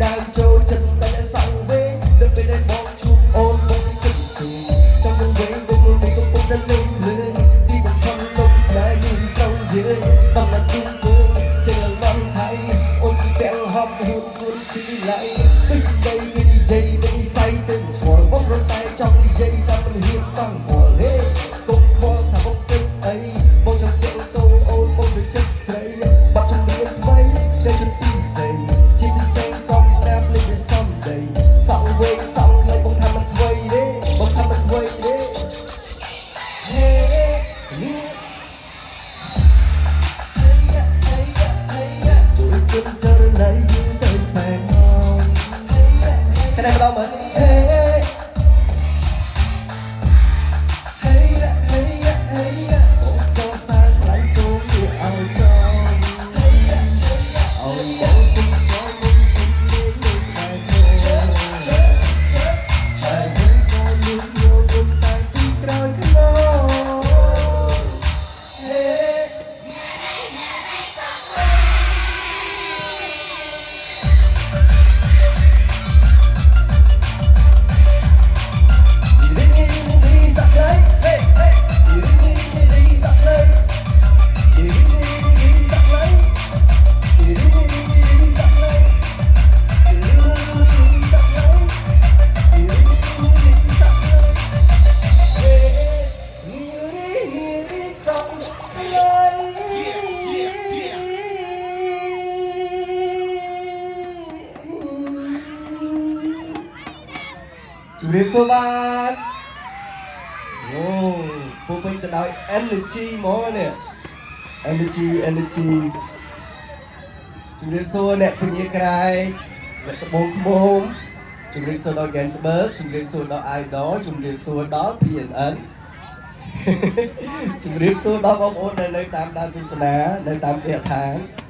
ដើមចូលចិត្តតែសង្វេទៅពេលដែលបងជួបអូនបងចិត្តស៊ូចង់វិញវិញបងនេះកំពុងតែលេងភ្លើងទីបំផុតលោកស្នេហ៍យូរស្រងយើងតំណាក់ទូមើលចេញឡំថៃអូនស្ទែងហប់ហួតសួនស៊ីឡៃទៅស្ដីនិយាយមិនសៃទៅស្គាល់បងរត់តែចង់និយាយតែមិនហ៊ានបង្កល់ហេគុំខ្វល់ថាបងគិតអីបងចង់ទៅអូនបងទៅចិត្តស្រីបាត់ជំនឿថ្មីដែលជន់ពីស្រីជីវិតផ្សេងកំណាប់លេងសំដីសក់វែងសក់ខ្លីបងថាមិនថ្មីទេបងថាមិនថ្មីទេហេដូចជន់ចរណៃយូរទៅសែនមកតែម្ដងមើលហេជំរាបសួរបាទអូពុំពេញទៅដោយ energy ហ្មងនេះ energy ជំរាបសួរអ្នកពញាក្រែកអ្នកត្បូងឃ្មុំជំរាបសួរដល់ Gainsbourg ជំរាបសួរដល់ Idol ជំរាបសួរដល់ PNN ជំរាបសួរដល់បងប្អូនដែលនៅតាមដានទស្សនានៅតាមគេហដ្ឋាន